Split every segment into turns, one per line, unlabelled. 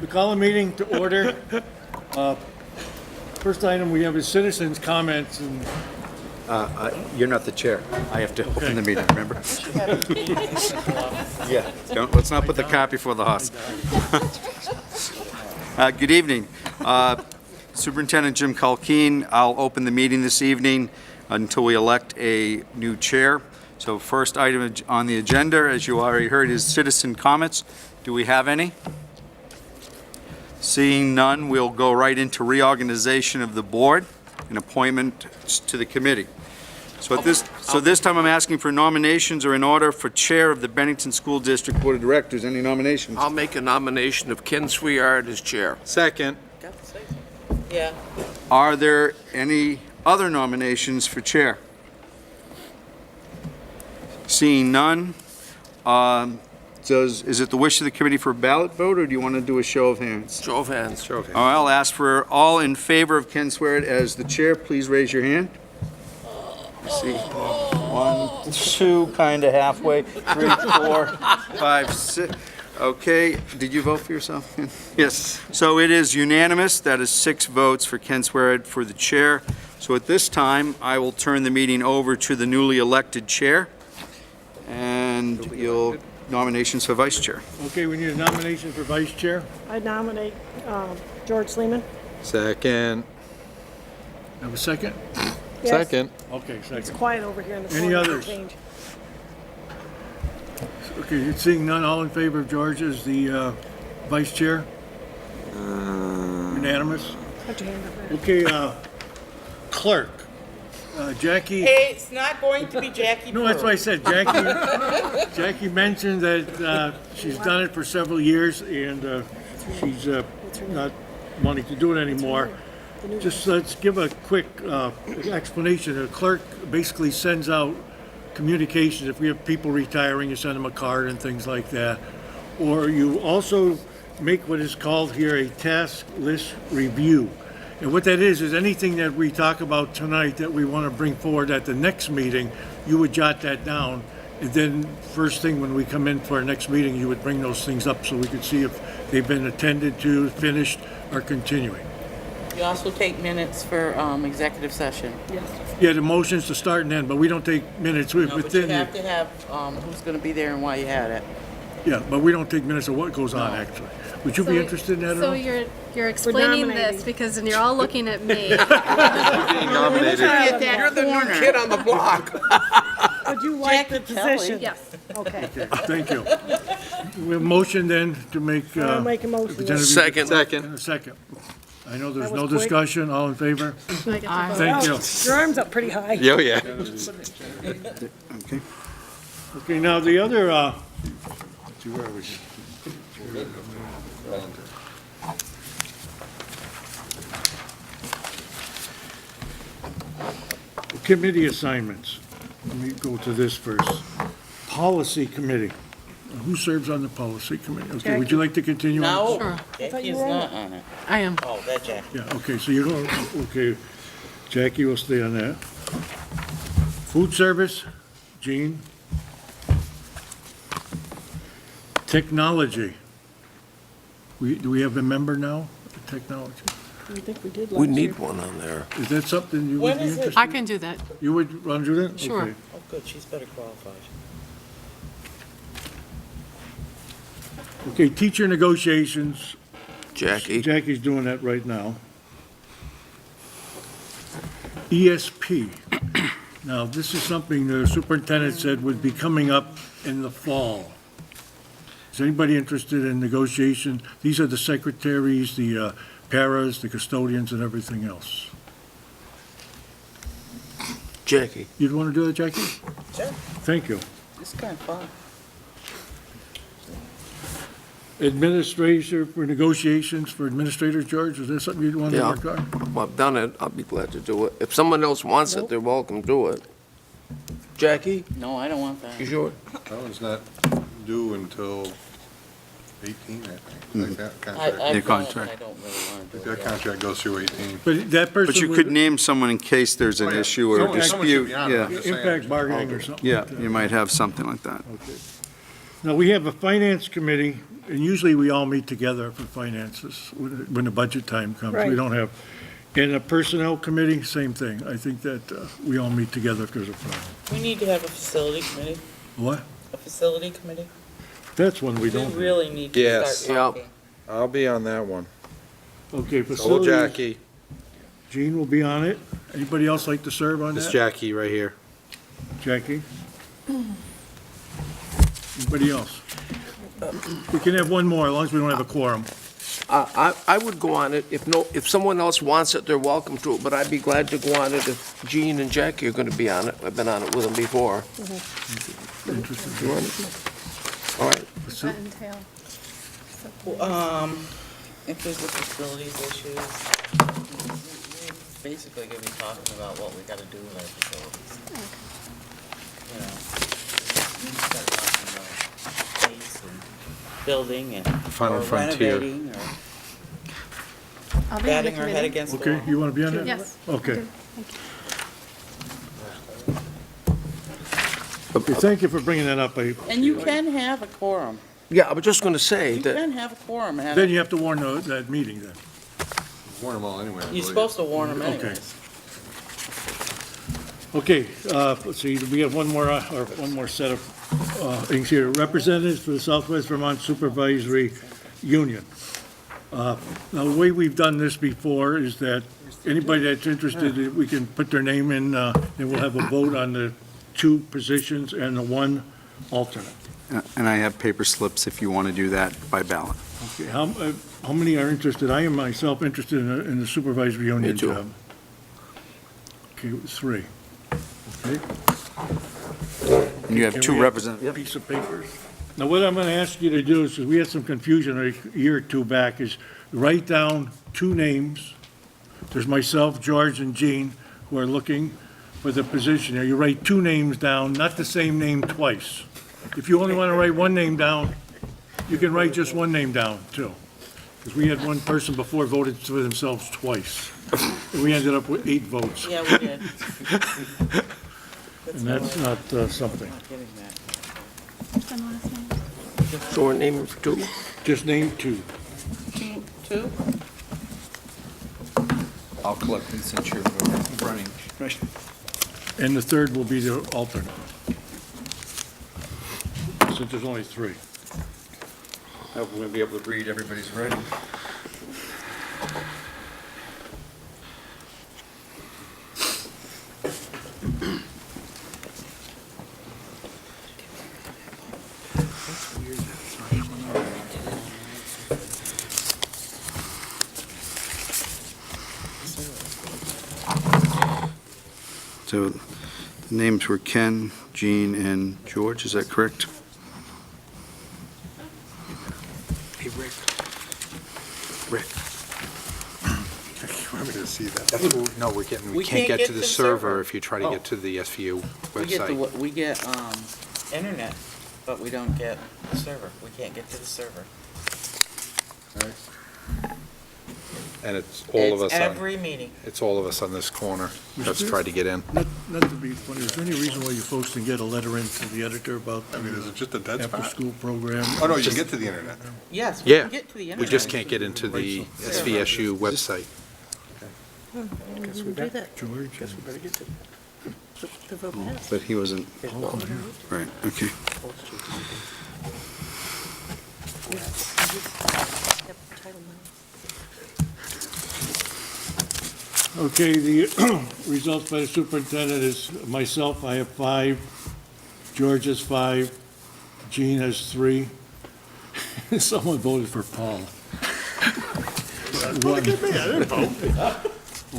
call the meeting to order. First item we have is citizens' comments, and
You're not the chair. I have to open the meeting, remember? Yeah, let's not put the cart before the horse. Good evening. Superintendent Jim Culkeen. I'll open the meeting this evening until we elect a new chair. So first item on the agenda, as you already heard, is citizen comments. Do we have any? Seeing none, we'll go right into reorganization of the board and appointment to the committee. So this time I'm asking for nominations or in order for chair of the Bennington School District Board of Directors. Any nominations?
I'll make a nomination of Ken Swihart as chair.
Second.
Yeah.
Are there any other nominations for chair? Seeing none, is it the wish of the committee for a ballot vote, or do you want to do a show of hands?
Show of hands.
All right, I'll ask for all in favor of Ken Swihart as the chair. Please raise your hand. See, 1, 2, kind of halfway, 3, 4, 5, 6. Okay, did you vote for yourself? Yes. So it is unanimous. That is 6 votes for Ken Swihart for the chair. So at this time, I will turn the meeting over to the newly elected chair. And nominations for vice chair.
okay, we need a nomination for vice chair.
I nominate George Sleeman.
Second.
Have a second?
Yes.
Second.
Okay,
It's
second.
quiet over here in the corner.
Any others?
Change.
Okay, seeing none, all in favor of George as the vice chair? Unanimous?
Put your hand up there.
Okay, clerk. Jackie.
Hey, it's not going to be Jackie.
No, that's what I said. Jackie mentioned that she's done it for several years and she's not wanting to do it anymore. Just let's give a quick explanation. The clerk basically sends out communications. If we have people retiring, you send them a card and things like that. Or you also make what is called here a task list review. And what that is anything that we talk about tonight that we want to bring forward at the next meeting, you would jot that down. And then first thing when we come in for our next meeting, you would bring those things up so we could see if they've been attended to, finished, or continuing.
You also take minutes for executive session.
Yes.
Yeah, the motion's to start and end, but we don't take minutes
No, but you
within
have
the,
to have who's going to be there and why you had it.
yeah, but we don't take minutes of what goes on actually. Would you be interested in that at
So
all?
you're explaining
nominating.
this because then you're all looking at me.
Being nominated.
You're the new kid on the block.
Would you like the
Jackie Kelly.
position?
Yes.
Okay.
Thank you. We have a motion then to make.
I'll make a motion.
Genevieve-
Second.
Second.
And a second. I know there's
That
no
was quick.
discussion. All in favor?
I get to vote.
Thank you.
Your arm's up pretty high.
Oh, yeah.
Okay.
Okay, now the other, committee assignments. Let me go to this first. Policy committee. Who serves on the policy committee? Okay, would you like to continue? on?
No,
Sure.
Jackie's not on it.
I am.
Oh, that Jackie.
Yeah, okay, so you're going, okay, Jackie will stay on that. Food service, Jean. Technology. Do we have a member now, for technology?
I think we did
We
last
need
year.
one on there.
Is that something you would
When
be
is it?
interested?
I can do that.
You would want to do that?
Sure.
Okay.
Oh, good, she's better qualified.
Okay, teacher negotiations,
Jackie.
Jackie's doing that right now. ESP. Now, this is something the superintendent said would be coming up in the fall. Is anybody interested in negotiation? These are the secretaries, the paras, the custodians, and everything else.
Jackie.
You'd want to do that, Jackie?
Sure.
Thank you.
It's kind of fun.
Administrator for negotiations for administrators, George, is that something you'd want to
Yeah.
work on?
Well, I've done it. I'll be glad to do it. If someone else wants it, they're welcome to do it. Jackie,
No, I don't want
you
that.
sure?
That one's not due until 18, I think. That
I,
contract,
Your
I've done it,
contract.
but I don't really want to do
that
it.
contract goes through 18.
But that person
But you
would-
could name someone in case there's an
Oh, yeah.
issue or
Someone should
dispute.
be on it.
Yeah,
I'm just saying.
Impact bargaining or something.
yeah,
like that.
you might have something like that.
Okay. Now, we have a finance committee, And usually we all meet together for finances when the budget time comes. We
Right.
don't have, in a personnel committee, same thing. I think that we all meet together if there's a problem.
We need to have a facility committee,
What?
a facility committee.
That's one we
We
don't have.
really need to
Yes.
start talking.
I'll be on that one.
Okay,
So will
facilities,
Jackie.
Jean will be on it. Anybody else like to serve on
This
that?
Jackie right here.
Jackie? Anybody else? We can have one more, as long as we don't have a quorum.
I would go on it. If someone else wants it, they're welcome to it, but I'd be glad to go on it if Gene and Jackie are gonna be on it. I've been on it with them before.
Interested?
You want it? All right.
What's that entail?
If there's the facilities issues, we're basically gonna be talking about what we gotta do with our facilities. You know, we start talking about space and building and
Final
or
frontier.
renovating or
I'll be on the
batting our head
committee.
against the
Okay,
wall.
you want to be on it?
Yes.
Okay.
Thank you.
Okay, thank you for bringing that up.
And you can have a quorum.
Yeah, I was just gonna say
You
that,
can have a quorum. and
Then you have to warn that meeting then.
Warn them all anyway. I
You're
believe.
supposed to warn them
Okay.
anyways.
Okay, let's see, we have one more set of things here. Representatives for the Southwest Vermont Supervisory Union. Now, the way we've done this before is that anybody that's interested, we can put their name in, and we'll have a vote on the 2 positions and the 1 alternate.
And I have paper slips if you want to do that by ballot.
Okay, how many are interested? I am myself interested in the supervisory union
too.
job. Okay, 3. Okay.
And you have
Can
2
we have
representatives.
Piece of paper. Now, what I'm going to ask you to do is, 'cause we had some confusion a year or 2 back, is write down 2 names. There's myself, George, and Jean, who are looking for the position. Now, you write 2 names down, not the same name twice. If you only want to write 1 name down, you can write just 1 name down, too. Because we had one person before voted for themselves twice. And we ended up with 8 votes,
Yeah, we did.
and that's not something.
Not getting that.
First and last name.
so we're naming 2.
Just name 2.
Jean, 2?
I'll collect them since you're running.
And the 3rd will be the alternate. Since there's only 3.
Hope we'll be able to read everybody's writing. So the names were Ken, Jean, and George, is that correct?
Hey, Rick. You want me to see that?
That's what, no, we can't get to the server if you try to get to the SVU
We get
website.
we get, internet, but we don't get the server. We can't get to the server.
And it's all of us
It's
on,
every meeting.
it's all of us on this corner that's tried to get in.
Not to be funny, is there any reason why you folks can get a letter in to the editor about
I mean, is it just a dead spot?
after-school program?
Oh, no, you can get to the internet.
Yes, we
Yeah,
can get to the internet.
we just can't get into the SVSU website.
Guess we do that.
George?
The vote passed.
But he wasn't, right, okay.
Yep, title now.
Okay, the results by the superintendent is myself, I have 5, George has 5, Jean has 3. Someone voted for Paul. One.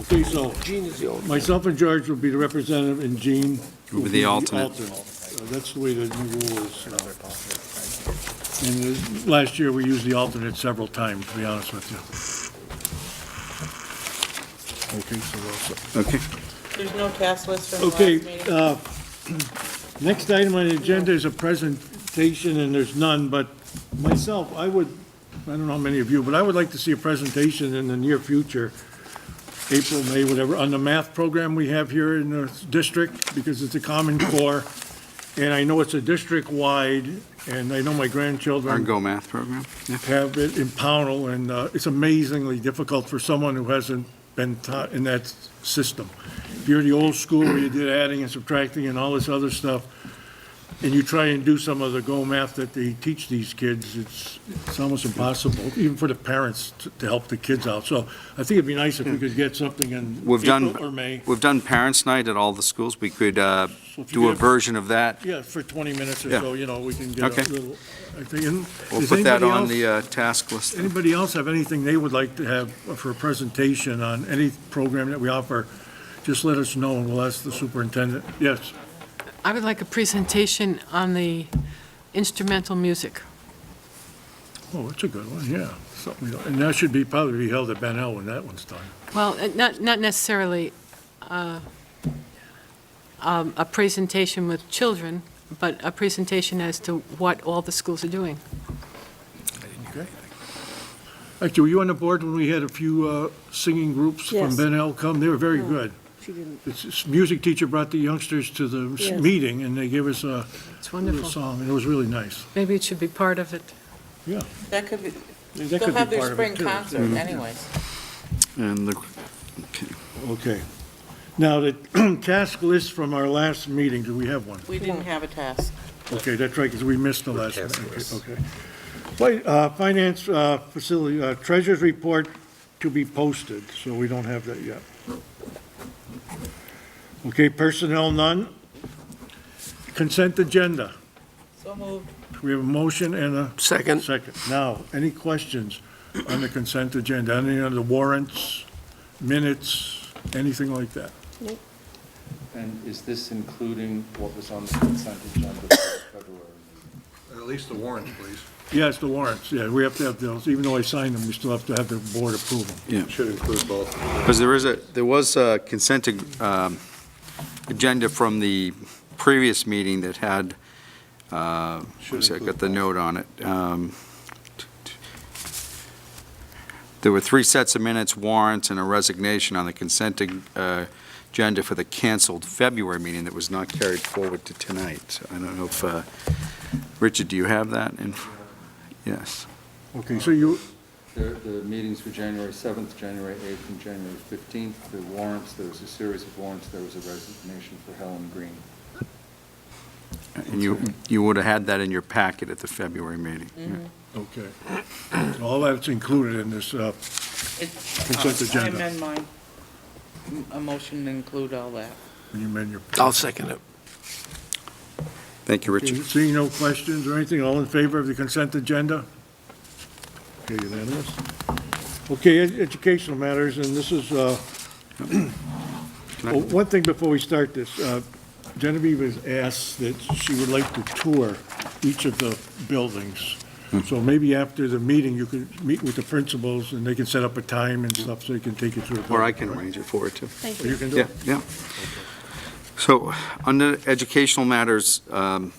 Okay, so
Gene is the only.
myself and George will be the representative, and Jean
Will be the alternate.
That's the way the new rule is. And last year, we used the alternate several times, to be honest with you. Okay, so we're all set.
Okay.
There's no task list from the last
Okay,
meeting?
next item on the agenda is a presentation, and there's none, but myself, I don't know how many of you, but I would like to see a presentation in the near future, April, May, whatever, on the math program we have here in the district, because it's a Common Core, And I know it's a district-wide, and I know my
Our
grandchildren
Go Math program. Yeah.
have it in Pownell, and it's amazingly difficult for someone who hasn't been taught in that system. If you're the old school where you did adding and subtracting and all this other stuff, and you try and do some of the Go Math that they teach these kids, it's almost impossible, even for the parents to help the kids out. So I think it'd be nice if we could get something in
We've done-
April or May.
We've done Parents' Night at all the schools. We could
if you
do a
could-
version of that.
Yeah, for 20 minutes or
Yeah.
so, we can get
Okay.
a little, I think. And
We'll
does
put that
anybody
on
else-
the task list.
Anybody else have anything they would like to have for a presentation on any program that we offer? Just let us know, and we'll ask the superintendent. Yes,
I would like a presentation on the instrumental music.
oh, that's a good one, yeah. Something, and that should probably be held at Ben Hill when that one's done.
Well, not necessarily a presentation with children, but a presentation as to what all the schools are doing.
Okay. Actually, were you on the board when we had a few singing groups from
Yes.
Ben Hill come? They were very good.
She didn't.
This music teacher brought the youngsters to the
Yes.
meeting, and they gave us a
It's
little
wonderful.
song, and it was really nice.
Maybe it should be part of it.
Yeah.
That could be,
That
they'll
could be
have their
part of
spring
it, too.
concert anyways.
And the,
Okay. Now, the task list from our last meeting, do we have one?
We didn't have a task.
Okay, that's right, because we missed the last
task
meeting.
list.
Okay. Finance facility, treasurer's report to be posted, so we don't have that yet. Okay, personnel, none. Consent agenda.
So moved.
We have a motion and a
Second.
second. Now, any questions on the consent agenda? Any on the warrants, minutes, anything like that?
And is this including what was on the consent agenda for February?
At least the warrants, please.
Yes, the warrants, yeah, we have to have those. Even though I signed them, we still have to have the board approve them.
yeah.
Should include both.
Because there was a consent agenda from the previous meeting that had, let's see, I got the note on it. There were 3 sets of minutes, warrants, and a resignation on the consent agenda for the canceled February meeting that was not carried forward to tonight. So I don't know if, Richard, do you have that? Yes.
Okay, so you,
The meetings were January 7th, January 8th, and January 15th. The warrants, there was a series of warrants. There was a resignation for Helen Green.
And you would have had that in your packet at the February meeting. Yeah.
okay. All that's included in this consent
I
agenda.
amend mine. A motion to include all that.
You amend your.
I'll second it.
Thank you, Richard.
Okay, seeing no questions or anything, all in favor of the consent agenda? Okay, unanimous. Okay, educational matters, and this is, one thing before we start this. Genevieve has asked that she would like to tour each of the buildings. So maybe after the meeting, you could meet with the principals, and they can set up a time and stuff, so they can take you through the.
Or I can arrange it for it, too.
Thank
Or
you.
you can do
Yeah,
it?
yeah. So, under educational matters,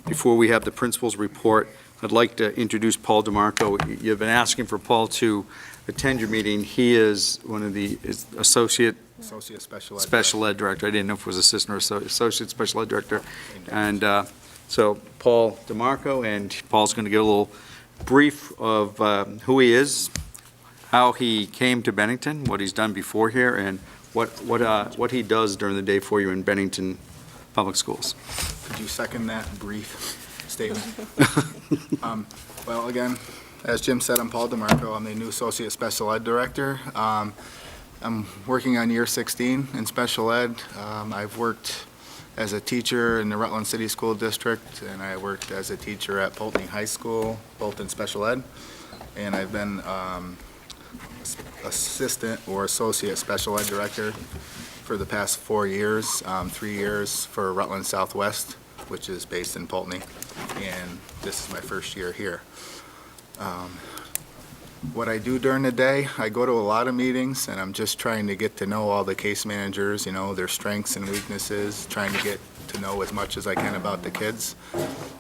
before we have the principal's report, I'd like to introduce Paul DeMarco. You've been asking for Paul to attend your meeting. He is one of the associate special ed director. I didn't know if it was assistant or associate special ed director. And so, Paul DeMarco, and Paul's going to give a little brief of who he is, how he came to Bennington, what he's done before here, and what he does during the day for you in Bennington Public Schools.
Could you second that brief statement? Well, again, as Jim said, I'm Paul DeMarco. I'm the new Associate Special Ed Director. I'm working on year 16 in special ed. I've worked as a teacher in the Rutland City School District, and I worked as a teacher at Pulteney High School, both in special ed. And I've been assistant or associate special ed director for the past 4 years, 3 years for Rutland Southwest, which is based in Pulteney, and this is my first year here. What I do during the day, I go to a lot of meetings, and I'm just trying to get to know all the case managers, their strengths and weaknesses, trying to get to know as much as I can about the kids,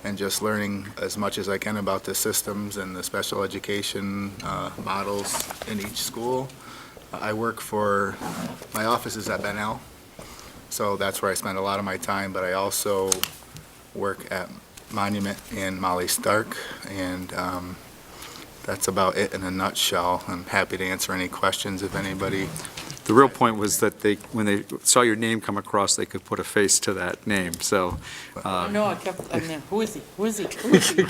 and just learning as much as I can about the systems and the special education models in each school. I work for, my office is at Ben Hill, so that's where I spend a lot of my time, but I also work at Monument and Molly Stark, and that's about it in a nutshell. I'm happy to answer any questions if anybody.
The real point was that when they saw your name come across, they could put a face to that name, so.
No, I kept, I'm there, who is he? Who is he? Who is he?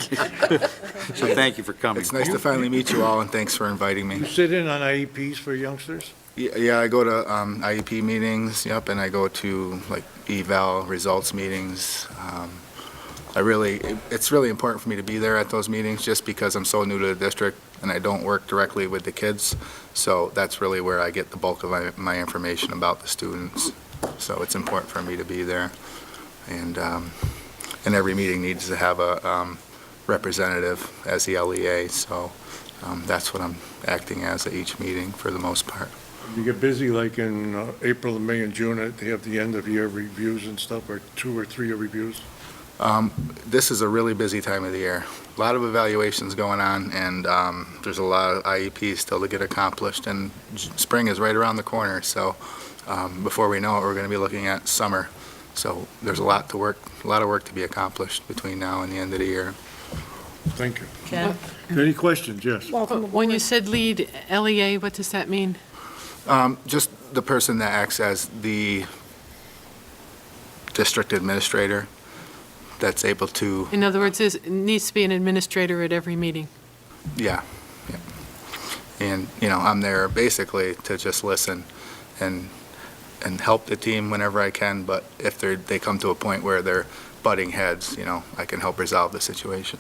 So thank you for coming.
It's nice to finally meet you all, and thanks for inviting me.
You sit in on IEPs for youngsters?
Yeah, I go to IEP meetings, yep, and I go to like eval results meetings. It's really important for me to be there at those meetings just because I'm so new to the district and I don't work directly with the kids. So that's really where I get the bulk of my information about the students. So it's important for me to be there. And every meeting needs to have a representative as the LEA. So that's what I'm acting as at each meeting for the most part.
You get busy like in April, May, and June, they have the end of year reviews and stuff, or 2 or 3 reviews?
This is a really busy time of the year. A lot of evaluations going on, and there's a lot of IEPs still to get accomplished, and spring is right around the corner, so before we know it, we're going to be looking at summer. So there's a lot of work to be accomplished between now and the end of the year.
Thank you.
Ken?
Any questions? Yes.
When you said lead LEA, what does that mean?
Just the person that acts as the district administrator that's able to,
In other words, it needs to be an administrator at every meeting.
yeah. And, I'm there basically to just listen and help the team whenever I can, but if they come to a point where they're butting heads, I can help resolve the situation.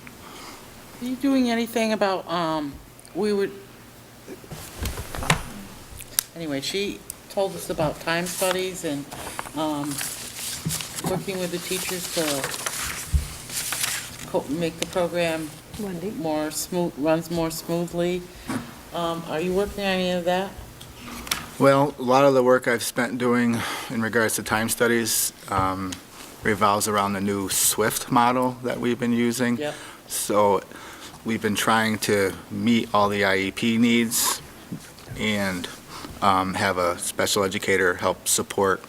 Are you doing anything about, anyway, she told us about time studies and working with the teachers to make the program runs more smoothly. Are you working on any of that?
Well, a lot of the work I've spent doing in regards to time studies revolves around the new SWIFT model that we've been using.
Yep.
So we've been trying to meet all the IEP needs and have a special educator help support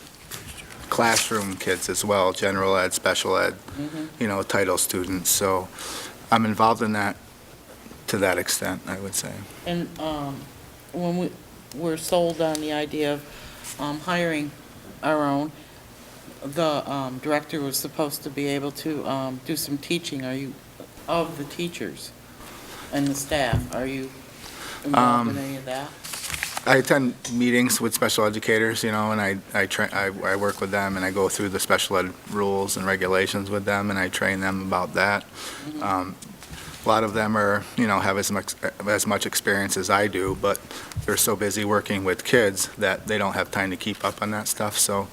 classroom kids as well, general ed, special ed, title students. So I'm involved in that to that extent, I would say.
And when we were sold on the idea of hiring our own, the director was supposed to be able to do some teaching. Are you, of the teachers and the staff, are you involved in any of that?
I attend meetings with special educators, and I work with them, and I go through the special ed rules and regulations with them, and I train them about that. A lot of them are, have as much experience as I do, but they're so busy working with kids that they don't have time to keep up on that stuff. So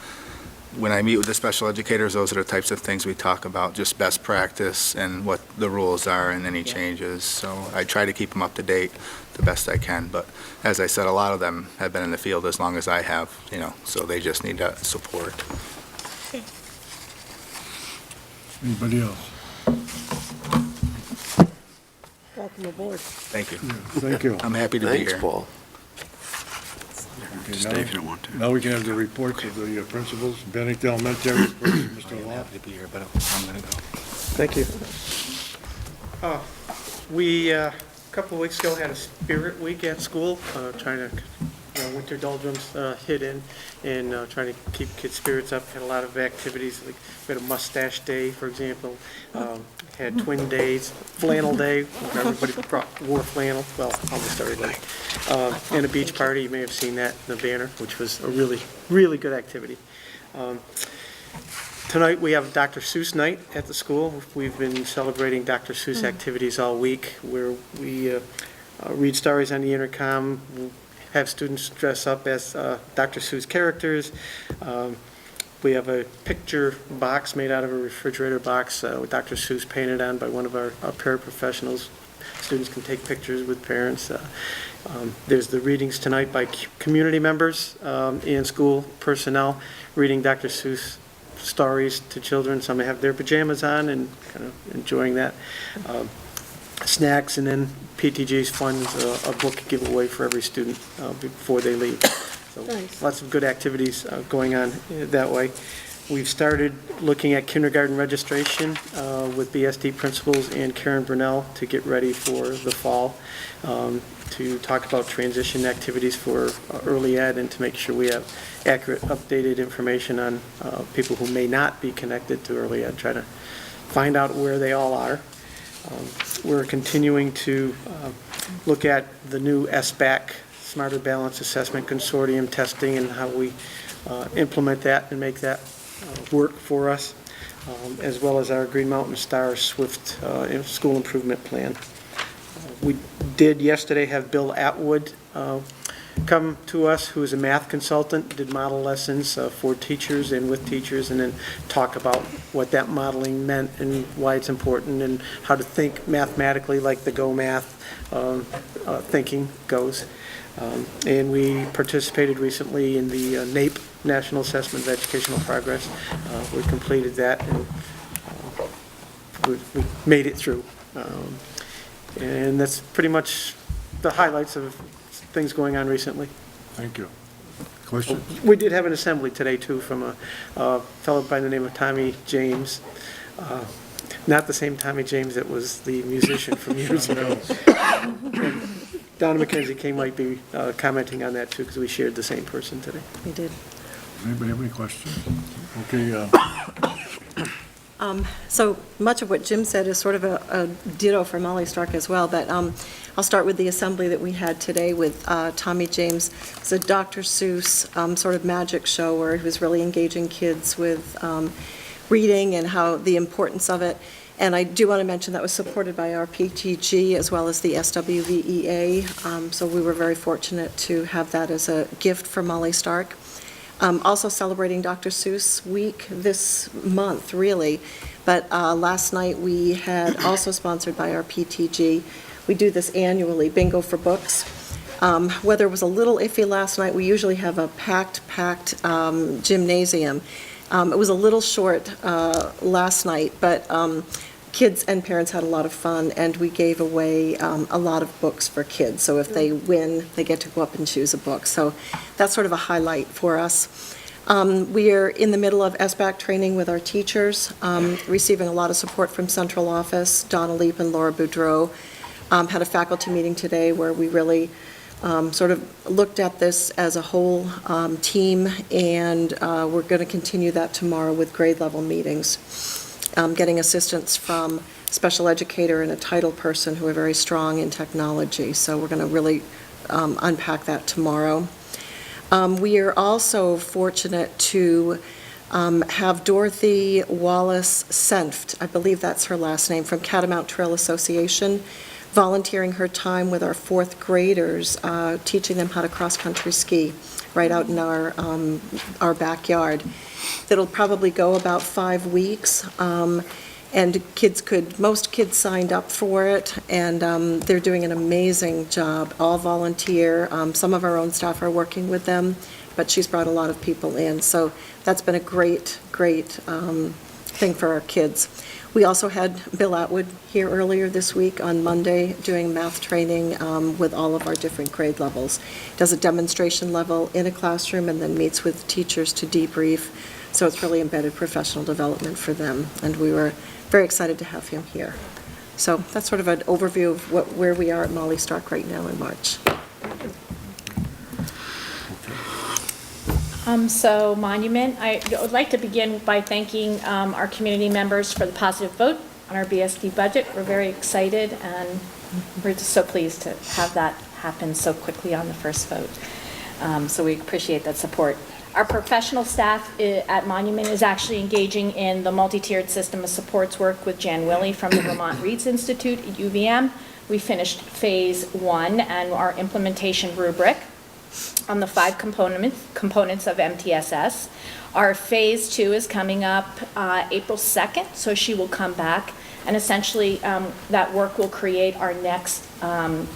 when I meet with the special educators, those are the types of things we talk about, just best practice and what the rules are and any changes. So I try to keep them up to date the best I can. But as I said, a lot of them have been in the field as long as I have, so they just need that support.
Anybody else?
Welcome aboard.
Thank you.
Thank you.
I'm happy to be
Thanks,
here.
Paul.
Okay,
Stay if you don't want to.
Now we can have the reports of the principals. Bennington Elementary, Mr. Law.
Happy to be here, but I'm going to go.
Thank you. We, a couple of weeks ago, had a spirit week at school, trying to, winter doldrums hit in, and trying to keep kids' spirits up. Had a lot of activities, like we had a mustache day, for example, had twin days, flannel day, where everybody wore flannel, well, almost everybody, and a beach party. You may have seen that in the banner, which was a really, really good activity. Tonight, we have Dr. Seuss night at the school. We've been celebrating Dr. Seuss activities all week, where we read stories on the intercom, have students dress up as Dr. Seuss characters. We have a picture box made out of a refrigerator box with Dr. Seuss painted on by one of our paraprofessionals. Students can take pictures with parents. There's the readings tonight by community members and school personnel, reading Dr. Seuss stories to children. Some have their pajamas on and kind of enjoying that. Snacks, and then PTG's funds a book giveaway for every student before they leave. So
Nice.
lots of good activities going on that way. We've started looking at kindergarten registration with BSD principals and Karen Brunel to get ready for the fall, to talk about transition activities for early ed and to make sure we have accurate, updated information on people who may not be connected to early ed, try to find out where they all are. We're continuing to look at the new SBAC, Smarter Balance Assessment Consortium testing, and how we implement that and make that work for us, as well as our Green Mountain Star SWIFT school improvement plan. We did yesterday have Bill Atwood come to us, who is a math consultant, did model lessons for teachers and with teachers, and then talk about what that modeling meant and why it's important and how to think mathematically like the Go Math thinking goes. And we participated recently in the NAEP, National Assessment of Educational Progress. We completed that, and we made it through. And that's pretty much the highlights of things going on recently.
Thank you. Question?
We did have an assembly today, too, from a fellow by the name of Tommy James. Not the same Tommy James that was the musician from years ago. Donna McKenzie might be commenting on that, too, because we shared the same person today.
We did.
Anybody have any questions? Okay,
So much of what Jim said is sort of a ditto for Molly Stark as well, but I'll start with the assembly that we had today with Tommy James. It's a Dr. Seuss sort of magic show where he was really engaging kids with reading and how the importance of it. And I do want to mention that was supported by our PTG as well as the SWVEA, so we were very fortunate to have that as a gift for Molly Stark. Also celebrating Dr. Seuss Week this month, really. But last night we had, also sponsored by our PTG, we do this annually, Bingo for Books. Weather was a little iffy last night. We usually have a packed gymnasium. It was a little short last night, but kids and parents had a lot of fun, and we gave away a lot of books for kids. So if they win, they get to go up and choose a book. So that's sort of a highlight for us. We are in the middle of SBAC training with our teachers, receiving a lot of support from central office. Donna Leap and Laura Boudreau had a faculty meeting today where we really sort of looked at this as a whole team, and we're going to continue that tomorrow with grade level meetings. Getting assistance from special educator and a title person who are very strong in technology. So we're going to really unpack that tomorrow. We are also fortunate to have Dorothy Wallace Senft, I believe that's her last name, from Catamount Trail Association, volunteering her time with our fourth graders, teaching them how to cross-country ski right out in our backyard. That'll probably go about 5 weeks, and most kids signed up for it, and they're doing an amazing job, all volunteer. Some of our own staff are working with them, but she's brought a lot of people in, so that's been a great thing for our kids. We also had Bill Atwood here earlier this week on Monday doing math training with all of our different grade levels. Does a demonstration level in a classroom and then meets with teachers to debrief. So it's really embedded professional development for them, and we were very excited to have him here. So that's sort of an overview of where we are at Molly Stark right now in March.
So Monument, I would like to begin by thanking our community members for the positive vote on our BSD budget. We're very excited, and we're just so pleased to have that happen so quickly on the first vote. So we appreciate that support. Our professional staff at Monument is actually engaging in the multi-tiered system of supports work with Jan Willey from the Vermont Reeds Institute at UVM. We finished phase 1 and our implementation rubric on the 5 components of MTSS. Our phase 2 is coming up April 2nd, so she will come back, and essentially that work will create our next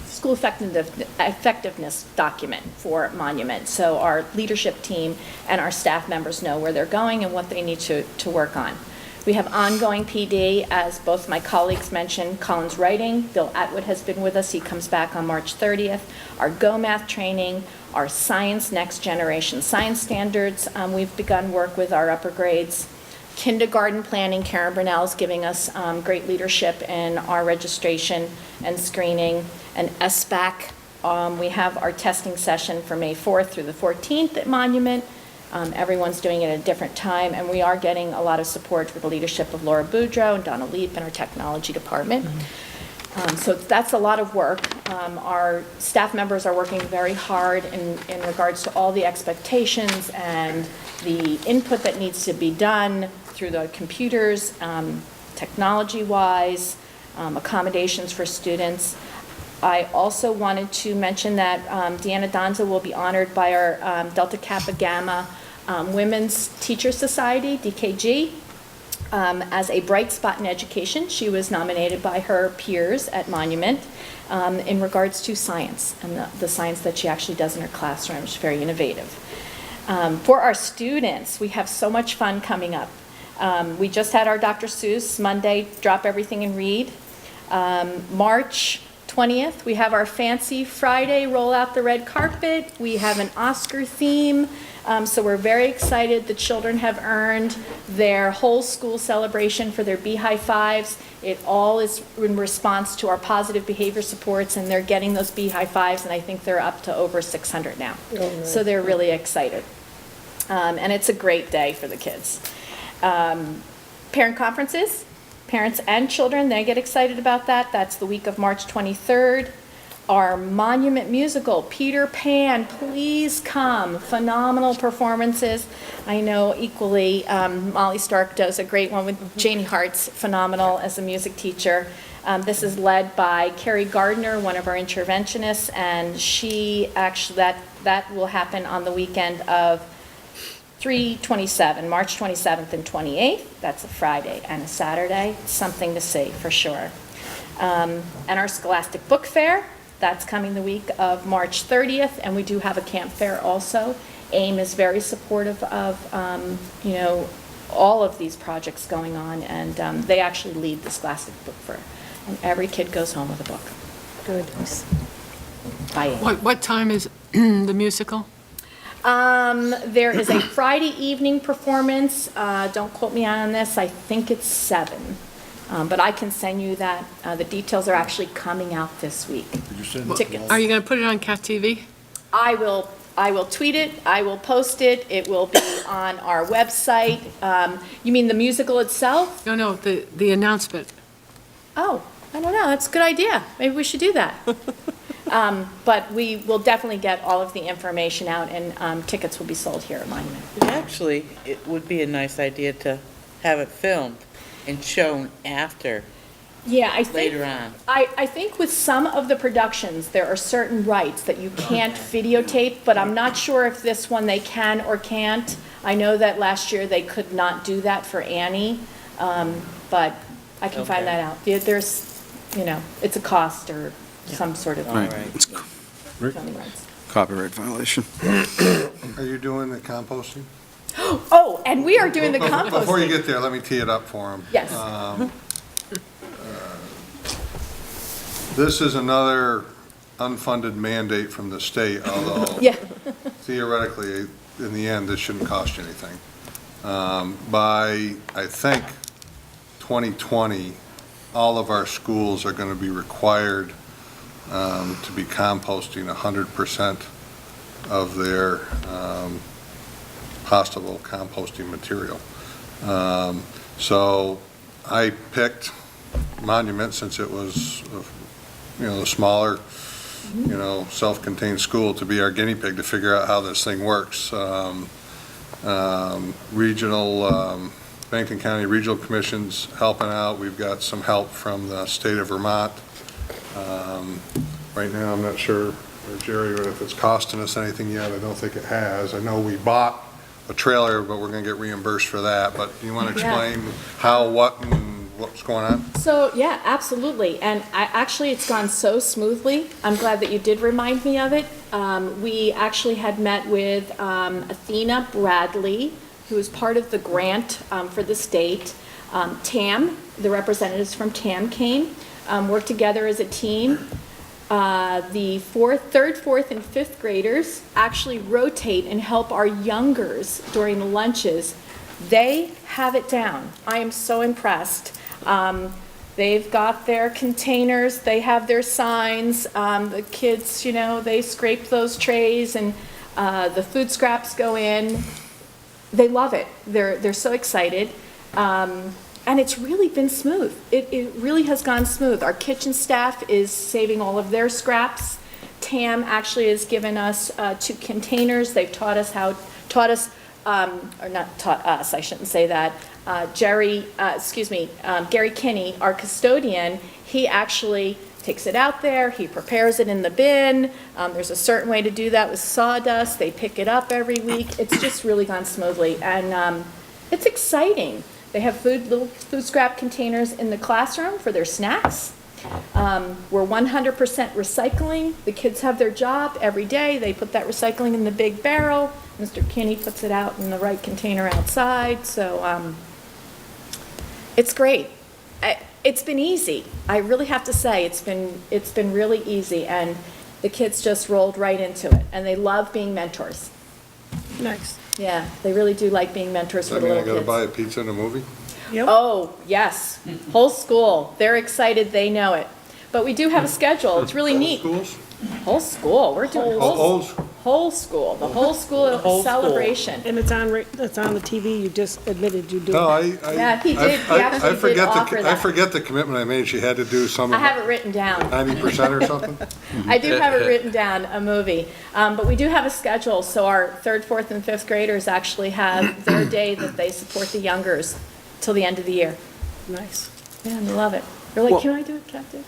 school effectiveness document for Monument. So our leadership team and our staff members know where they're going and what they need to work on. We have ongoing PD, as both my colleagues mentioned, Colin's writing. Bill Atwood has been with us. He comes back on March 30th. Our Go Math training, our science next generation science standards. We've begun work with our upper grades. Kindergarten planning, Karen Brunel is giving us great leadership in our registration and screening. And SBAC, we have our testing session for May 4th through the 14th at Monument. Everyone's doing it at a different time, and we are getting a lot of support with the leadership of Laura Boudreau and Donna Leap in our technology department. So that's a lot of work. Our staff members are working very hard in regards to all the expectations and the input that needs to be done through the computers, technology-wise, accommodations for students. I also wanted to mention that Deanna Donza will be honored by our Delta Kappa Gamma Women's Teacher Society, DKG, as a bright spot in education. She was nominated by her peers at Monument in regards to science and the science that she actually does in her classroom. She's very innovative. For our students, we have so much fun coming up. We just had our Dr. Seuss Monday, Drop Everything and Read. March 20th, we have our Fancy Friday, Roll Out the Red Carpet. We have an Oscar theme. So we're very excited. The children have earned their whole school celebration for their High Fives. It all is in response to our positive behavior supports, and they're getting those High Fives, and I think they're up to over 600 now. Oh, nice. So they're really excited. And it's a great day for the kids. Parent conferences, parents and children, they get excited about that. That's the week of March 23rd. Our Monument musical, Peter Pan, please come. Phenomenal performances. I know equally Molly Stark does a great one with Janie Hart's phenomenal as a music teacher. This is led by Carrie Gardner, one of our interventionists, and she actually, that will happen on the weekend of 3/27, March 27th and 28th. That's a Friday and a Saturday. Something to see for sure. And our Scholastic Book Fair, that's coming the week of March 30th, and we do have a camp fair also. AIM is very supportive of, all of these projects going on, and they actually lead the Scholastic Book Fair. And every kid goes home with a book.
Good.
By AIM.
What time is the musical?
There is a Friday evening performance. Don't quote me on this. I think it's 7. But I can send you that. The details are actually coming out this week.
Did you send it?
Tickets.
Are you going to put it on Cat TV?
I will tweet it. I will post it. It will be on our website. You mean the musical itself?
No, the announcement.
Oh, I don't know. That's a good idea. Maybe we should do that. But we will definitely get all of the information out, and tickets will be sold here at Monument.
Actually, it would be a nice idea to have it filmed and shown after,
Yeah, I think.
later on.
I think with some of the productions, there are certain rights that you can't videotape, but I'm not sure if this one they can or can't. I know that last year they could not do that for Annie, but I can find that out. There's, it's a cost or some sort of.
Right. It's
filming rights.
copyright violation.
Are you doing the composting?
Oh, and we are doing the composting.
Before you get there, let me tee it up for him.
Yes.
This is another unfunded mandate from the state, although
Yeah.
theoretically, in the end, this shouldn't cost you anything. By, I think, 2020, all of our schools are going to be required to be composting 100% of their possible composting material. So I picked Monument since it was, the smaller, self-contained school to be our guinea pig to figure out how this thing works. Regional, Bennington County Regional Commission's helping out. We've got some help from the state of Vermont. Right now, I'm not sure, or Jerry, if it's costing us anything yet. I don't think it has. I know we bought a trailer, but we're going to get reimbursed for that. But you want to explain how, what, and what's going on?
So, yeah, absolutely. And actually, it's gone so smoothly. I'm glad that you did remind me of it. We actually had met with Athena Bradley, who is part of the grant for the state. TAM, the representatives from TAM came, worked together as a team. The third, fourth, and fifth graders actually rotate and help our youngers during the lunches. They have it down. I am so impressed. They've got their containers, they have their signs, the kids, you know, they scrape those trays and the food scraps go in. They love it. They're so excited. And it's really been smooth. It really has gone smooth. Our kitchen staff is saving all of their scraps. TAM actually has given us 2 containers. They've taught us, or not taught us, I shouldn't say that. Gary Kinney, our custodian, he actually takes it out there, he prepares it in the bin. There's a certain way to do that with sawdust. They pick it up every week. It's just really gone smoothly, and it's exciting. They have little food scrap containers in the classroom for their snacks. We're 100% recycling. The kids have their job every day. They put that recycling in the big barrel. Mr. Kinney puts it out in the right container outside. So it's great. It's been easy. I really have to say it's been really easy, and the kids just rolled right into it, and they love being mentors.
Nice.
Yeah, they really do like being mentors for
Does
the
that mean
little
I
kids.
gotta buy a pizza and a movie?
Oh, yes. Whole school. They're excited. They know it. But we do have a schedule. It's really neat.
Schools?
Whole school. We're doing
Whole
whole school. The whole school celebration.
And it's on the TV, you just admitted you do it.
No,
Yeah, he did. He actually did offer
I
that.
forget the commitment I made. She had to do some
I
of
have it written down.
90% or something?
I do have it written down, a movie. But we do have a schedule, so our third, fourth, and fifth graders actually have their day that they support the youngers till the end of the year.
Nice.
Yeah, they love it. They're like,
Well-
can I do it, Captain?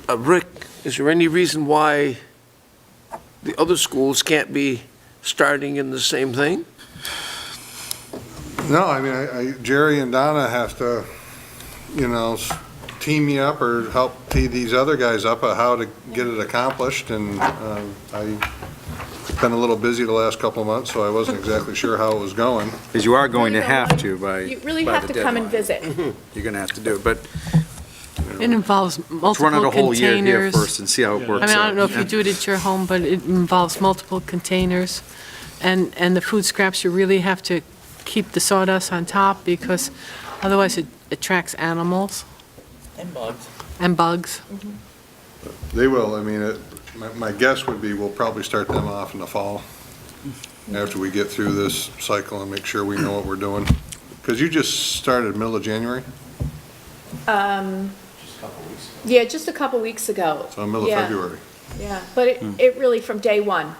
Rick, is there any reason why the other schools can't be starting in the same thing?
No, I mean, Jerry and Donna have to, team me up or help tee these other guys up on how to get it accomplished, and I've been a little busy the last couple of months, so I wasn't exactly sure how it was going.
Because you are going to have to by
You really
by
have
the
to come and
deadline.
visit.
You're going to have to do it, but
It involves
let's run
multiple
it a whole year here
containers.
first and see how it works
I mean,
out.
I don't know if you do it at your home, but it involves multiple containers. And the food scraps, you really have to keep the sawdust on top because otherwise it attracts animals
And bugs.
and bugs.
They will, I mean, my guess would be we'll probably start them off in the fall, after we get through this cycle and make sure we know what we're doing. Because you just started middle of January,
Yeah, just a couple weeks ago.
so middle of
Yeah.
February.
Yeah, but it really, from day one,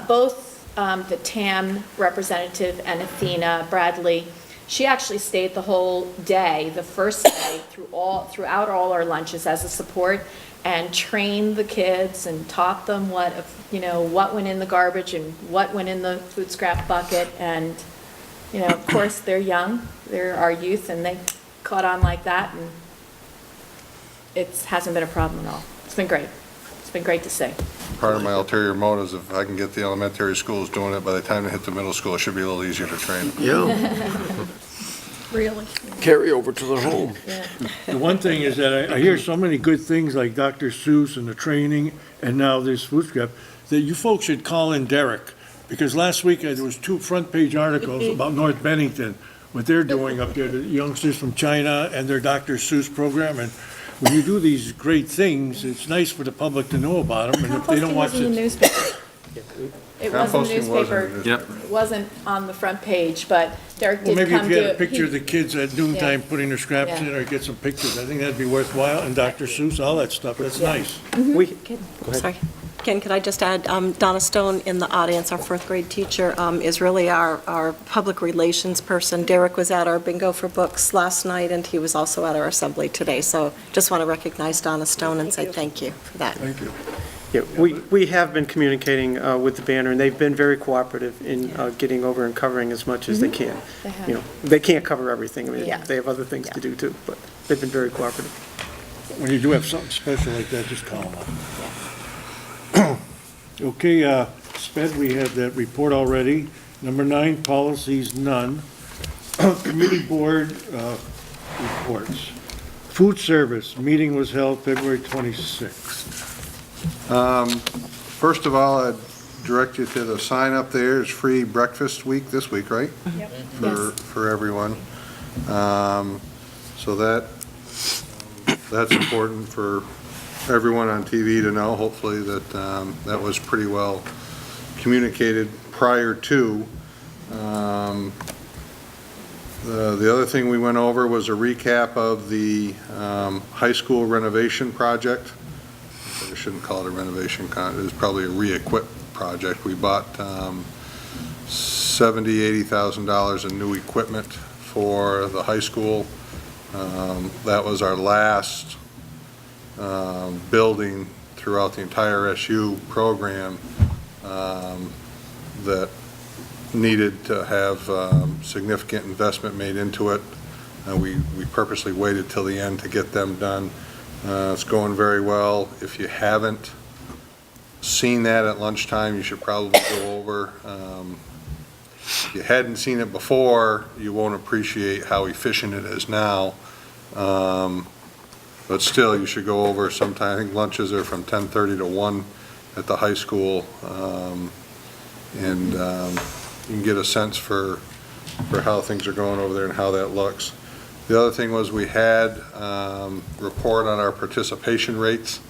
both the TAM representative and Athena Bradley, she actually stayed the whole day, the first day, throughout all our lunches as a support, and trained the kids and taught them what went in the garbage and what went in the food scrap bucket. And, of course, they're young, they're our youth, and they caught on like that, and it hasn't been a problem at all. It's been great. It's been great to see.
Part of my ulterior motive is if I can get the elementary schools doing it, by the time they hit the middle school, it should be a little easier to train.
Yeah.
Really?
Carry over to their home.
The one thing is that I hear so many good things like Dr. Seuss and the training and now this food scrap, that you folks should call in Derek. Because last week there was 2 front-page articles about North Bennington, what they're doing up there, the youngsters from China and their Dr. Seuss program. And when you do these great things, it's nice for the public to know about them. And if they don't
Composting
watch
was in the
it,
newspaper. It was in the
Composting was in the
newspaper.
newspaper.
It wasn't on the front page, but Derek
well,
did
maybe if
come
you
do
had a
it.
picture of the kids at noontime putting their scraps
Yeah.
in or get some pictures, I think that'd be worthwhile. And Dr. Seuss, all that stuff, that's nice.
We,
Sorry. Ken, could I just add, Donna Stone in the audience, our fourth grade teacher, is really our public relations person. Derek was at our bingo for books last night, and he was also at our assembly today. So just want to recognize Donna Stone and say thank you for that.
Thank you.
yeah, we have been communicating with the banner, and they've been very cooperative in getting over and covering as much as they can.
They have.
They can't cover everything. I mean,
Yeah.
they have other things to do too, but they've been very cooperative.
When you do have something special like that, just call them up. Okay, SPED, we had that report already. Number 9, policies, none. Committee board reports. Food service, meeting was held February 26th.
First of all, I'd direct you to the sign up there. It's free breakfast week this week, right?
Yep.
For everyone. So that's important for everyone on TV to know, hopefully, that that was pretty well communicated prior to. The other thing we went over was a recap of the high school renovation project. I shouldn't call it a renovation, it was probably a re-equip project. We bought $70,000, $80,000 in new equipment for the high school. That was our last building throughout the entire SU program that needed to have significant investment made into it. We purposely waited till the end to get them done. It's going very well. If you haven't seen that at lunchtime, you should probably go over. If you hadn't seen it before, you won't appreciate how efficient it is now. But still, you should go over sometime. I think lunches are from 10:30 to 1 at the high school. And you can get a sense for how things are going over there and how that looks. The other thing was we had report on our participation rates.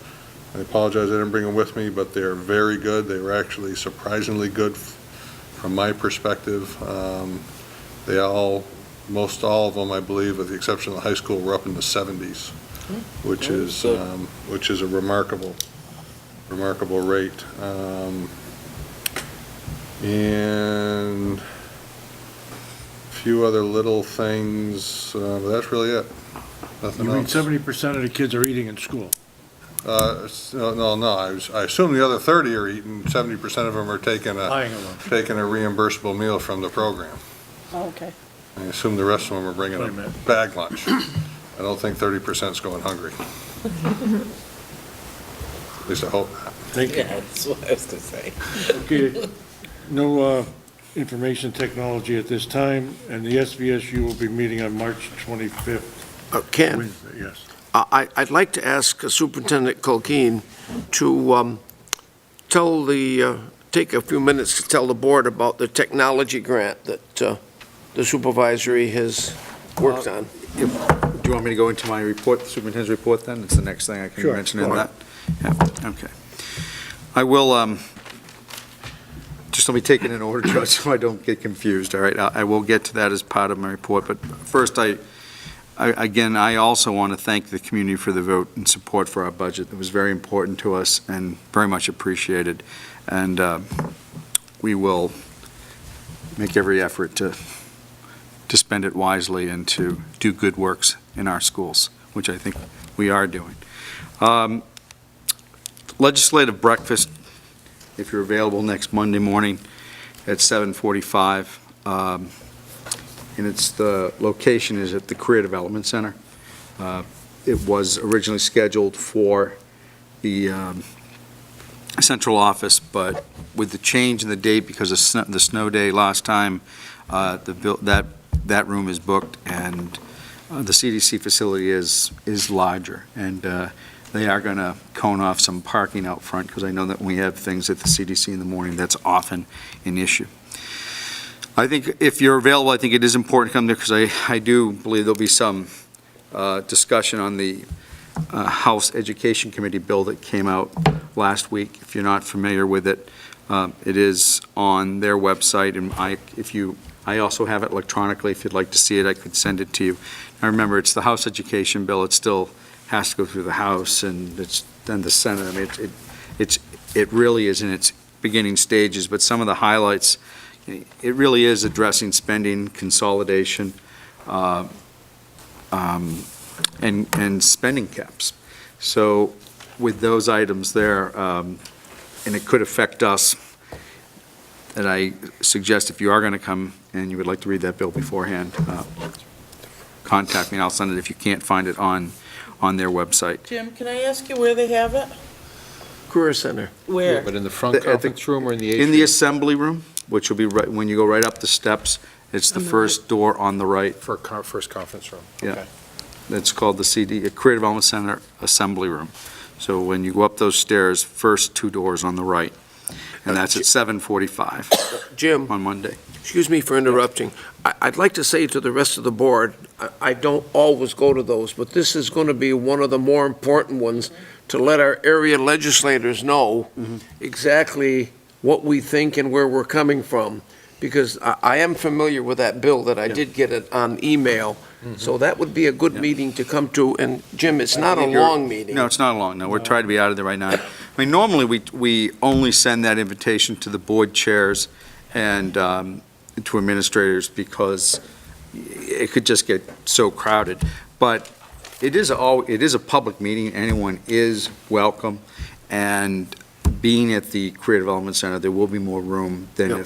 I apologize, I didn't bring them with me, but they're very good. They were actually surprisingly good from my perspective. Most all of them, I believe, with the exception of the high school, were up in the 70s, which is a remarkable rate. And a few other little things, but that's really it. Nothing
You mean
else.
70% of the kids are eating in school?
No, I assume the other 30 are eating, 70% of them are taking
Buying a lunch.
a reimbursable meal from the program.
Oh, okay.
I assume the rest of them are bringing
Wait a
a
minute.
bag lunch. I don't think 30% is going hungry. At least I hope not.
Thank you.
That's what I was gonna say.
Okay, no information technology at this time, and the SVSU will be meeting on March 25th.
Ken,
Wednesday, yes.
I'd like to ask Superintendent Colkeen to take a few minutes to tell the board about the technology grant that the supervisory has worked on.
Do you want me to go into my report, the superintendent's report, then? It's the next thing I can
Sure,
mention
go
in
ahead.
that? Yeah, okay. I will, just let me take it in order, Joe, so I don't get confused, all right? I will get to that as part of my report, but first, again, I also want to thank the community for the vote and support for our budget. It was very important to us and very much appreciated, and we will make every effort to spend it wisely and to do good works in our schools, which I think we are doing. Legislative breakfast, if you're available next Monday morning at 7:45. And the location is at the Career Development Center. It was originally scheduled for the central office, but with the change in the date because of the snow day last time, that room is booked, and the CDC facility is larger, and they are going to cone off some parking out front, because I know that when we have things at the CDC in the morning, that's often an issue. I think if you're available, I think it is important to come there, because I do believe there'll be some discussion on the House Education Committee bill that came out last week. If you're not familiar with it, it is on their website, and I also have it electronically. If you'd like to see it, I could send it to you. Now, remember, it's the House Education bill. It still has to go through the House, and it's then the Senate. I mean, it really is in its beginning stages, but some of the highlights, it really is addressing spending consolidation and spending caps. So with those items there, and it could affect us, that I suggest if you are going to come and you would like to read that bill beforehand, contact me and I'll send it if you can't find it on their website.
Jim, can I ask you where they have it?
Career Center.
Where?
But in the front conference room or in the atrium?
In the assembly room, which will be right, when you go right up the steps, it's the first door on the right.
First conference room.
Yeah.
Okay.
That's called the Career Development Center Assembly Room. So when you go up those stairs, first 2 doors on the right, and that's at 7:45
Jim,
on Monday.
excuse me for interrupting. I'd like to say to the rest of the board, I don't always go to those, but this is going to be one of the more important ones to let our area legislators know exactly what we think and where we're coming from. Because I am familiar with that bill, that I did get it on email. So that would be a good meeting to come to. And Jim, it's not a long meeting.
No, it's not long. No, we're trying to be out of there right now. I mean, normally, we only send that invitation to the board chairs and to administrators because it could just get so crowded. But it is a public meeting. Anyone is welcome. And being at the Career Development Center, there will be more room than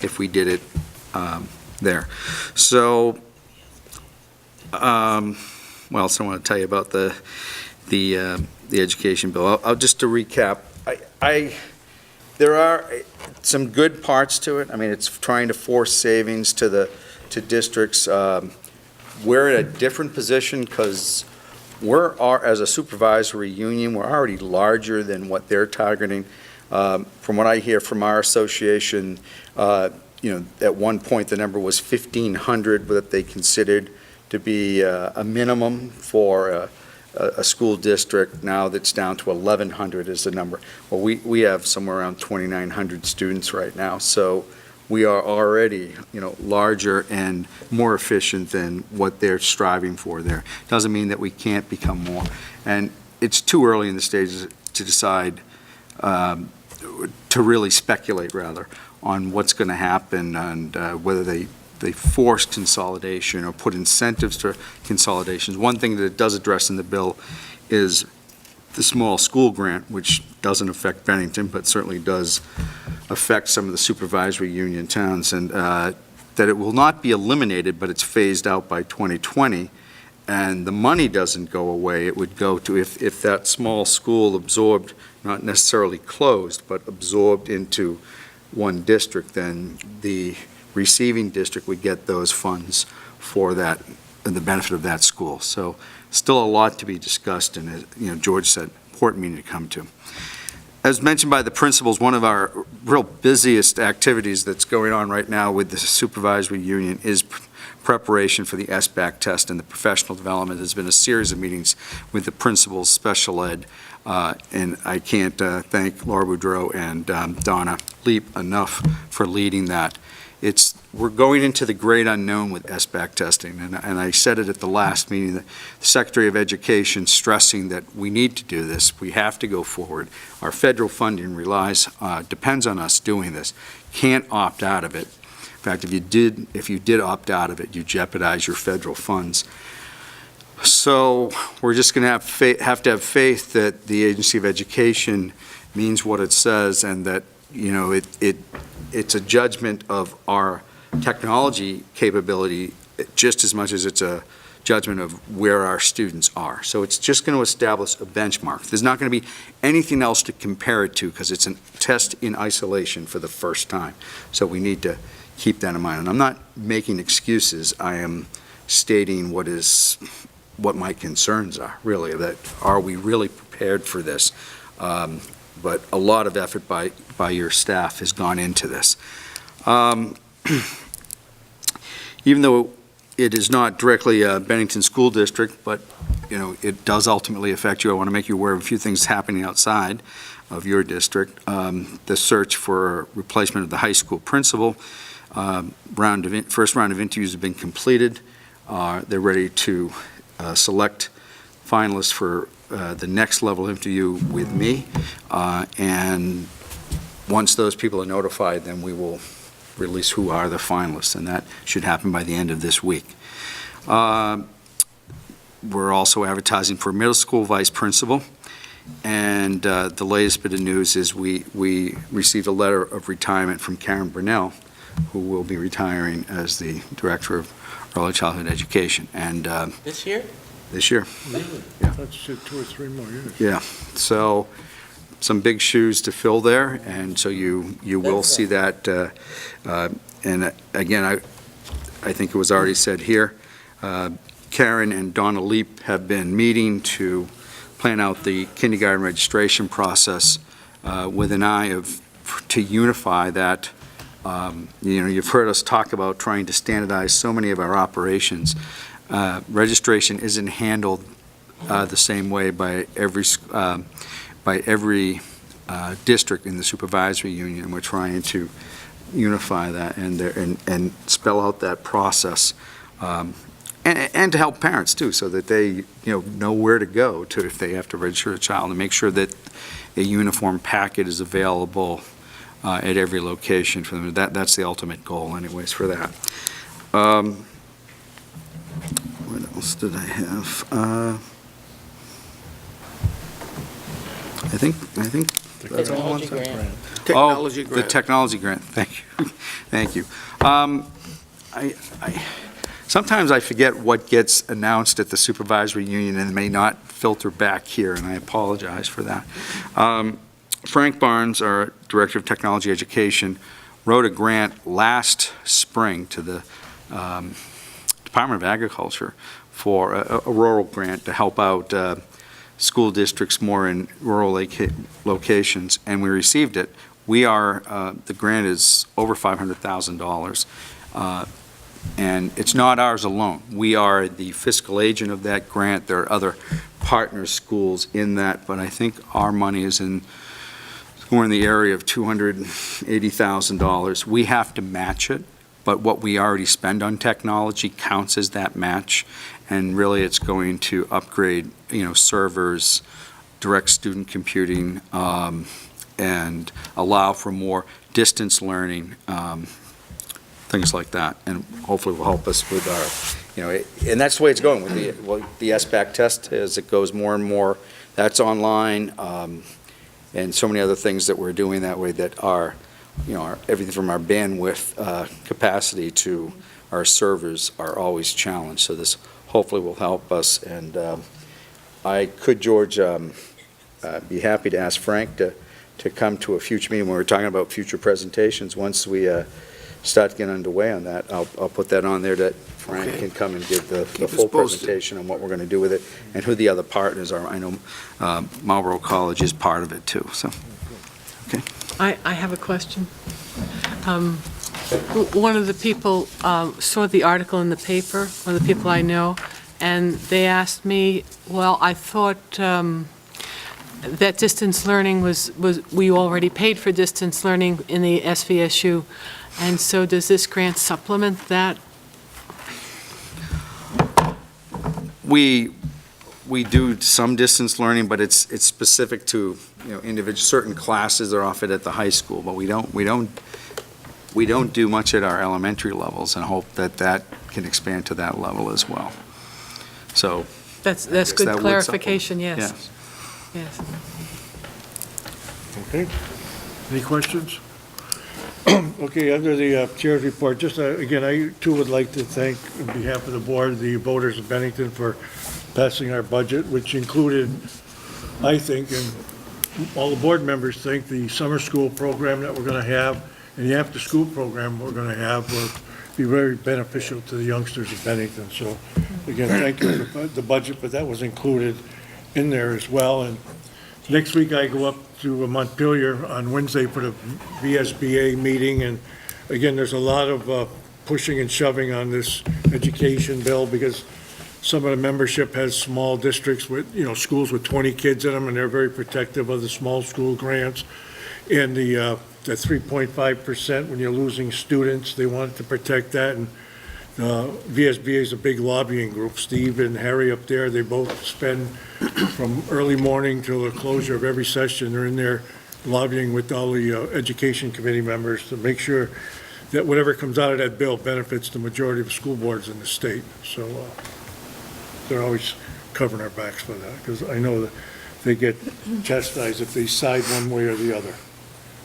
if we did it there. So, what else I want to tell you about the education bill? I'll just to recap. There are some good parts to it. I mean, it's trying to force savings to districts. We're in a different position because as a supervisory union, we're already larger than what they're targeting. From what I hear from our association, at one point the number was 1,500 that they considered to be a minimum for a school district. Now that's down to 1,100 is the number. Well, we have somewhere around 2,900 students right now, so we are already, larger and more efficient than what they're striving for there. Doesn't mean that we can't become more. And it's too early in the stages to decide, to really speculate, rather, on what's going to happen and whether they force consolidation or put incentives to consolidations. One thing that it does address in the bill is the small school grant, which doesn't affect Bennington, but certainly does affect some of the supervisory union towns, and that it will not be eliminated, but it's phased out by 2020, and the money doesn't go away. It would go to, if that small school absorbed, not necessarily closed, but absorbed into one district, then the receiving district would get those funds for that, and the benefit of that school. So still a lot to be discussed, and as George said, important meeting to come to. As mentioned by the principals, one of our real busiest activities that's going on right now with the supervisory union is preparation for the SBAC test and the professional development. There's been a series of meetings with the principals, special ed, and I can't thank Laura Boudreau and Donna Leap enough for leading that. We're going into the great unknown with SBAC testing, and I said it at the last meeting, the Secretary of Education stressing that we need to do this, we have to go forward. Our federal funding depends on us doing this. Can't opt out of it. In fact, if you did opt out of it, you jeopardize your federal funds. So we're just going to have to have faith that the Agency of Education means what it says, and that it's a judgment of our technology capability just as much as it's a judgment of where our students are. So it's just going to establish a benchmark. There's not going to be anything else to compare it to because it's a test in isolation for the first time. So we need to keep that in mind. And I'm not making excuses. I am stating what my concerns are, really, that are we really prepared for this? But a lot of effort by your staff has gone into this. Even though it is not directly a Bennington School District, but it does ultimately affect you, I want to make you aware of a few things happening outside of your district. The search for replacement of the high school principal, first round of interviews have been completed. They're ready to select finalists for the next level interview with me, and once those people are notified, then we will release who are the finalists, and that should happen by the end of this week. We're also advertising for middle school vice principal, and the latest bit of news is we received a letter of retirement from Karen Burnell, who will be retiring as the Director of Early Childhood Education. And
This year?
This year.
Really?
Yeah.
That's 2 or 3 more years.
Yeah, so some big shoes to fill there, and so you will see that. And again, I think it was already said here, Karen and Donna Leap have been meeting to plan out the kindergarten registration process with an eye to unify that. You've heard us talk about trying to standardize so many of our operations. Registration isn't handled the same way by every district in the supervisory union. We're trying to unify that and spell out that process, and to help parents too, so that they know where to go to if they have to register a child, and make sure that a uniform packet is available at every location for them. That's the ultimate goal, anyways, for that. What else did I have? I think that's all.
Technology grant.
Technology
The
grant.
technology grant, thank you, thank you. Sometimes I forget what gets announced at the supervisory union and may not filter back here, and I apologize for that. Frank Barnes, our Director of Technology Education, wrote a grant last spring to the Department of Agriculture for a rural grant to help out school districts more in rural locations, and we received it. The grant is over $500,000, and it's not ours alone. We are the fiscal agent of that grant. There are other partner schools in that, but I think our money is somewhere in the area of $280,000. We have to match it, but what we already spend on technology counts as that match, and really it's going to upgrade, servers, direct student computing, and allow for more distance learning, things like that, and hopefully will help us with our, and that's the way it's going with the SBAC test. As it goes more and more, that's online, and so many other things that we're doing that way that are, everything from our bandwidth capacity to our servers are always challenged. So this hopefully will help us, and I could, George, be happy to ask Frank to come to a future meeting when we're talking about future presentations. Once we start getting underway on that, I'll put that on there that Frank can come and give the full presentation on what we're going to do with it and who the other partners are. I know Marlborough College is part of it too, so, okay.
I have a question. One of the people saw the article in the paper, one of the people I know, and they asked me, well, I thought that distance learning was we already paid for distance learning in the SVSU, and so does this grant supplement that?
We do some distance learning, but it's specific to individual certain classes are offered at the high school, but we don't do much at our elementary levels, and hope that can expand to that level as well. So
That's good
that would
clarification,
supplement.
yes. Yes.
Okay. Any questions? Okay, under the chair's report, just again, I too would like to thank, on behalf of the board, the voters of Bennington for passing our budget, which included, I think, and all the board members think, the summer school program that we're going to have and the after-school program we're going to have will be very beneficial to the youngsters of Bennington. So, again, thank you for the budget, but that was included in there as well. And next week, I go up to Montpelier on Wednesday for the VSBA meeting, and again, there's a lot of pushing and shoving on this education bill because some of the membership has small districts with, schools with 20 kids in them, and they're very protective of the small school grants. And the 3.5% when you're losing students, they want to protect that. And VSBA is a big lobbying group. Steve and Harry up there, they both spend from early morning till the closure of every session. They're in there lobbying with all the education committee members to make sure that whatever comes out of that bill benefits the majority of school boards in the state. So they're always covering our backs for that, because I know that they get chastised if they side one way or the other.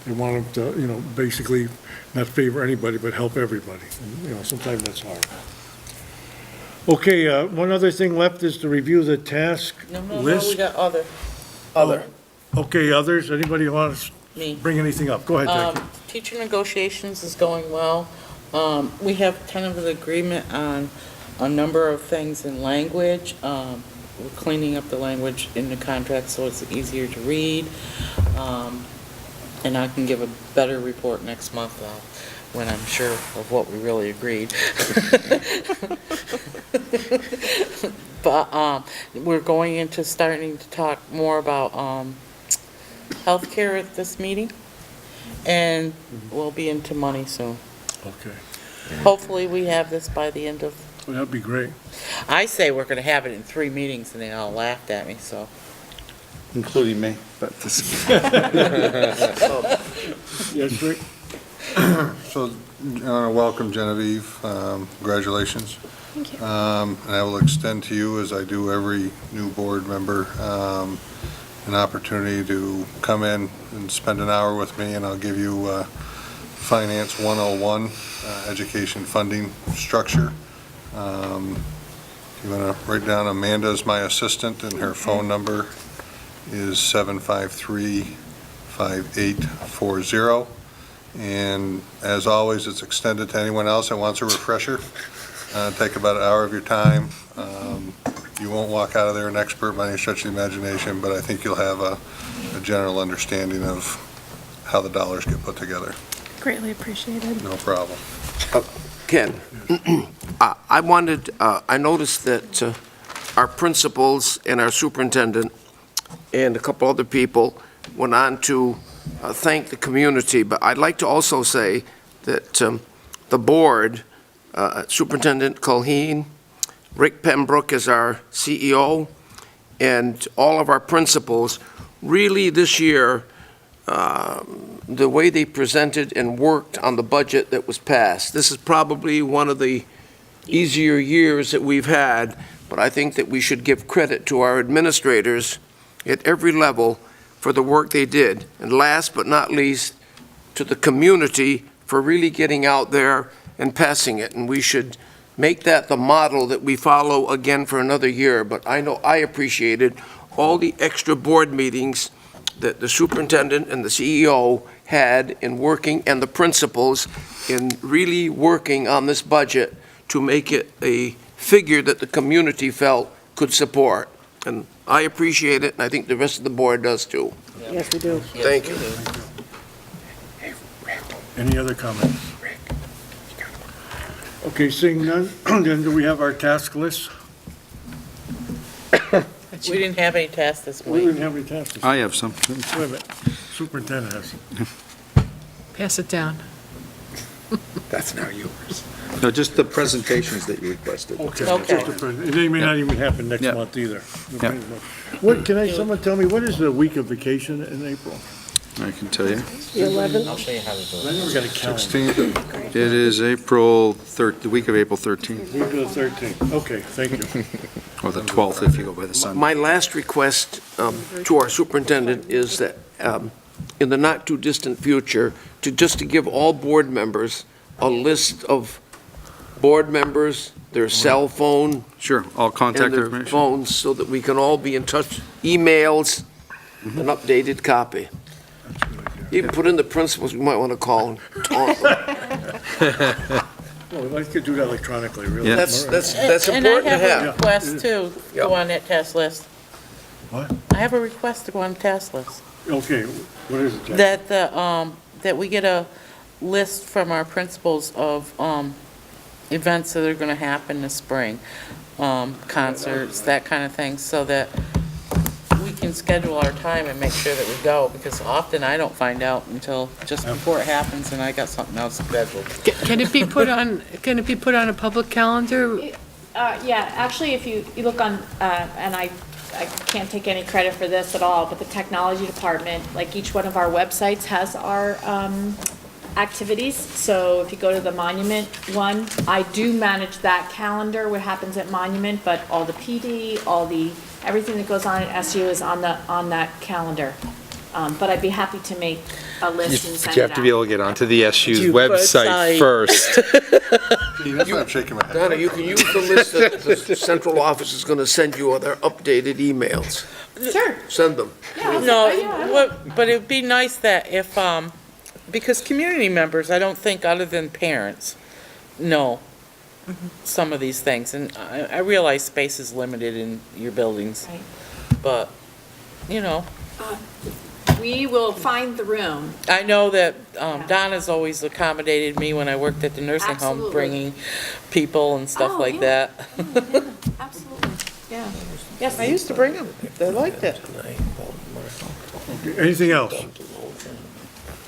They want them to, basically not favor anybody, but help everybody. And, sometimes that's hard. Okay, one other thing left is to review the task list.
No, we got other.
Okay, others, anybody want to
Me.
bring anything up? Go ahead, Jackie.
Teacher negotiations is going well. We have tentative agreement on a number of things in language. We're cleaning up the language in the contract so it's easier to read. And I can give a better report next month when I'm sure of what we really agreed. But we're going into starting to talk more about healthcare at this meeting, and we'll be into money soon.
Okay.
Hopefully, we have this by the end of,
Well, that'd be great.
I say we're going to have it in 3 meetings, and they all laughed at me, so.
Including me, but this.
Yes, Rick?
So, I want to welcome Genevieve. Congratulations.
Thank you.
And I will extend to you, as I do every new board member, an opportunity to come in and spend an hour with me, and I'll give you Finance 101, education funding structure. If you want to write down, Amanda's my assistant, and her phone number is 753-5840. And as always, it's extended to anyone else that wants a refresher. Take about an hour of your time. You won't walk out of there an expert by any stretch of the imagination, but I think you'll have a general understanding of how the dollars get put together.
Greatly appreciated.
No problem.
Ken, I noticed that our principals and our superintendent and a couple other people went on to thank the community, but I'd like to also say that the board, Superintendent Culheen, Rick Pembroke is our CEO, and all of our principals, really this year, the way they presented and worked on the budget that was passed. This is probably one of the easier years that we've had, but I think that we should give credit to our administrators at every level for the work they did. And last but not least, to the community for really getting out there and passing it. And we should make that the model that we follow again for another year. But I know I appreciated all the extra board meetings that the superintendent and the CEO had in working, and the principals in really working on this budget to make it a figure that the community felt could support. And I appreciate it, and I think the rest of the board does too.
Yes, we do.
Thank you.
Any other comments? Okay, seeing none, then do we have our task list?
We didn't have any tasks this
We
week.
didn't have any tasks.
I have some.
Wait a minute, superintendent has.
Pass it down.
That's now yours. No, just the presentations that you requested.
Okay.
Okay.
Just a present. And they may not even happen next
Yeah.
month either.
Yeah.
What, someone tell me, what is the week of vacation in April?
I can tell you.
The 11th.
I'll show you how to do
I
it.
never got a calendar.
16th,
It is April the week of April 13th,
Week of the 13th. Okay, thank you.
or the 12th if you go by the sun.
My last request to our superintendent is that in the not-too-distant future, to give all board members a list of board members, their cell phone,
Sure, all contact
and their
information.
phones, so that we can all be in touch, emails, an updated copy. Even put in the principals, we might want to call and taunt them.
Well, I could do that electronically, really.
Yeah.
That's
And
important to
I have a
have.
request too, to go
Yeah.
on that task list.
What?
I have a request to go on the task list.
Okay, what is it, Jack?
That we get a list from our principals of events that are going to happen this spring, concerts, that kind of thing, so that we can schedule our time and make sure that we go, because often I don't find out until just before it happens and I got something else scheduled.
Can it be put on a public calendar?
Yeah, actually, if you look on, and I can't take any credit for this at all, but the technology department, like each one of our websites has our activities. So if you go to the Monument one, I do manage that calendar, what happens at Monument, but all the PD, everything that goes on at SU is on that calendar. But I'd be happy to make a list and send
You
it
have to be
out.
able to get onto the SU's
Your
website
website.
first.
that's why I'm shaking my head.
Donna, you can use the list that the central office is going to send you other updated emails.
Sure.
Send them.
No, but it'd be nice that if, because community members, I don't think, other than parents, know some of these things. And I realize space is limited in your buildings,
Right.
but, you know,
We will find the room.
I know that Donna's always accommodated me when I worked at the nursing home,
Absolutely.
bringing people and stuff
Oh,
like
yeah.
that.
Absolutely, yeah. Yes.
I used to bring them. They liked it.
Anything else?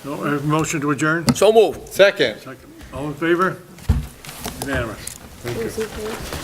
No, I have a motion to adjourn?
So moved.
Second.
All in favor? Unanimous. Thank you.
Was he here?